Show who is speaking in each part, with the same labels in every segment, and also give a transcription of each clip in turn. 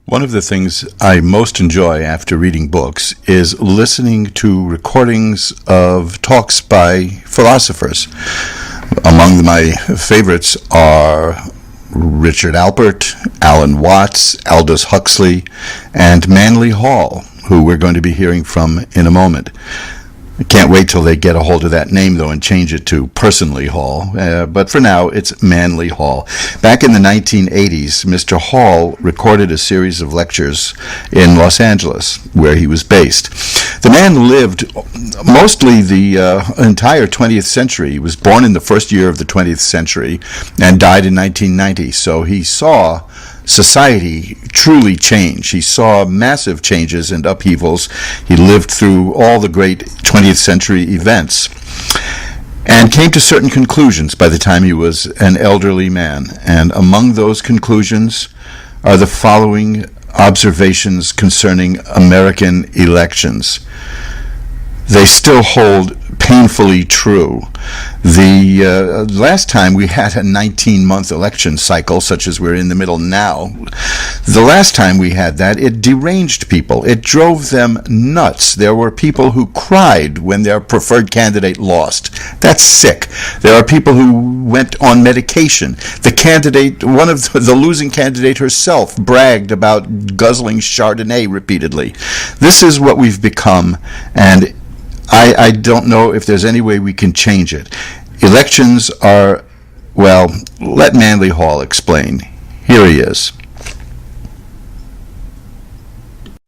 Speaker 1: One of the things I most enjoy after reading books is listening to recordings of talks by philosophers. Among my favorites are Richard Alpert, Alan Watts, Aldous Huxley, and Manly Hall, who we're going to be hearing from in a moment. I can't wait till they get a hold of that name, though, and change it to Personally Hall. But for now, it's Manly Hall. Back in the 1980s, Mr. Hall recorded a series of lectures in Los Angeles, where he was based. The man lived mostly the entire 20th century. He was born in the first year of the 20th century and died in 1990. So he saw society truly change. He saw massive changes and upheavals. He lived through all the great 20th century events and came to certain conclusions by the time he was an elderly man. And among those conclusions are the following observations concerning American elections. They still hold painfully true. The last time we had a 19-month election cycle, such as we're in the middle now, the last time we had that, it deranged people. It drove them nuts. There were people who cried when their preferred candidate lost. That's sick. There are people who went on medication. The candidate, one of the losing candidate herself, bragged about guzzling Chardonnay repeatedly. This is what we've become, and I don't know if there's any way we can change it. Elections are, well, let Manly Hall explain. Here he is.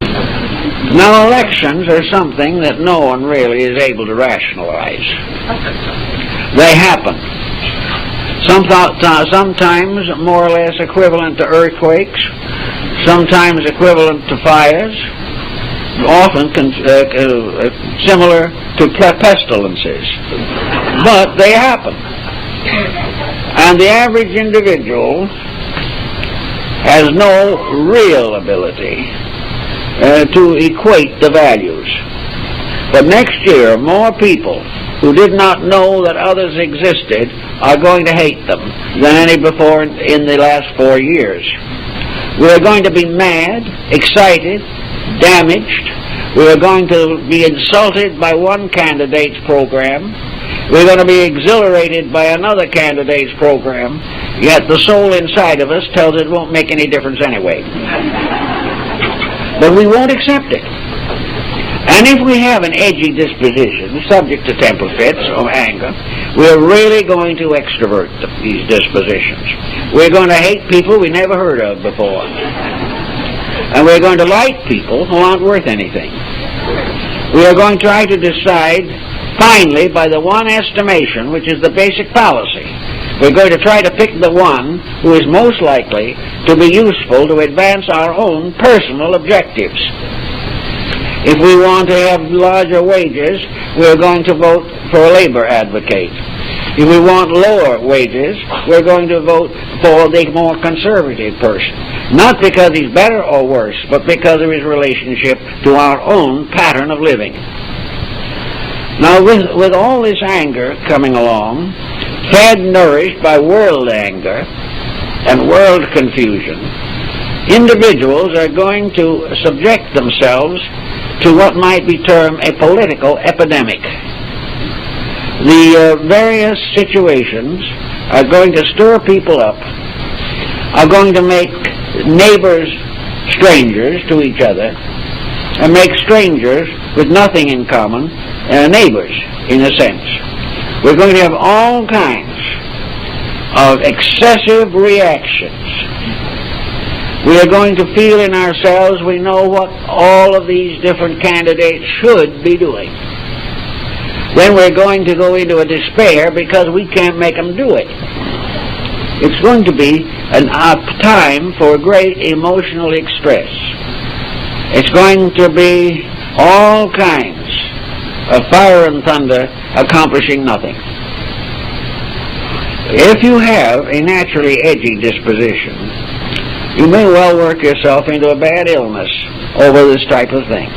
Speaker 2: Now, elections are something that no one really is able to rationalize. They happen. Sometimes more or less equivalent to earthquakes, sometimes equivalent to fires, often similar to pestilences. But they happen. And the average individual has no real ability to equate the values. But next year, more people who did not know that others existed are going to hate them than any before in the last 4 years. We are going to be mad, excited, damaged. We are going to be insulted by one candidate's program. We're going to be exhilarated by another candidate's program, yet the soul inside of us tells it won't make any difference anyway. But we won't accept it. And if we have an edgy disposition, subject to temper fits or anger, we're really going to extrovert these dispositions. We're going to hate people we never heard of before. And we're going to like people who aren't worth anything. We are going to try to decide, finally, by the one estimation, which is the basic fallacy. We're going to try to pick the one who is most likely to be useful to advance our own personal objectives. If we want to have larger wages, we're going to vote for a labor advocate. If we want lower wages, we're going to vote for the more conservative person. Not because he's better or worse, but because of his relationship to our own pattern of living. Now, with all this anger coming along, fed, nourished by world anger and world confusion, individuals are going to subject themselves to what might be termed a political epidemic. The various situations are going to stir people up, are going to make neighbors strangers to each other, and make strangers with nothing in common neighbors, in a sense. We're going to have all kinds of excessive reactions. We are going to feel in ourselves we know what all of these different candidates should be doing. Then we're going to go into a despair because we can't make them do it. It's going to be a time for great emotional distress. It's going to be all kinds of fire and thunder accomplishing nothing. If you have a naturally edgy disposition, you may well work yourself into a bad illness over this type of thing.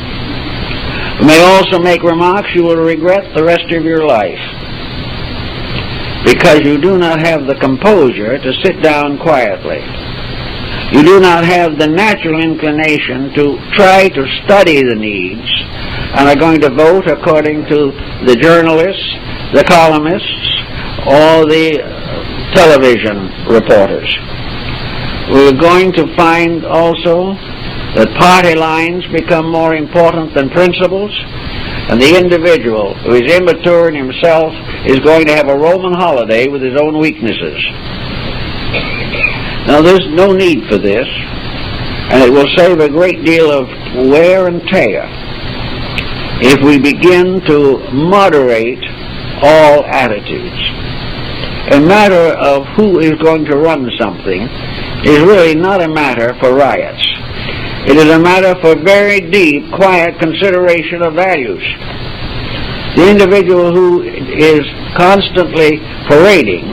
Speaker 2: You may also make remarks you will regret the rest of your life because you do not have the composure to sit down quietly. You do not have the natural inclination to try to study the needs and are going to vote according to the journalists, the columnists, or the television reporters. We're going to find also that party lines become more important than principles, and the individual who is immature in himself is going to have a Roman holiday with his own weaknesses. Now, there's no need for this, and it will save a great deal of wear and tear if we begin to moderate all attitudes. A matter of who is going to run something is really not a matter for riots. It is a matter for very deep, quiet consideration of values. The individual who is constantly parading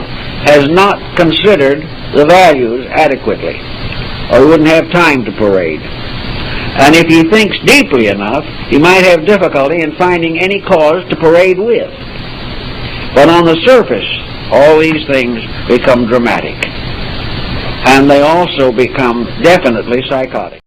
Speaker 2: has not considered the values adequately, or he wouldn't have time to parade. And if he thinks deeply enough, he might have difficulty in finding any cause to parade with. But on the surface, all these things become dramatic, and they also become definitely psychotic.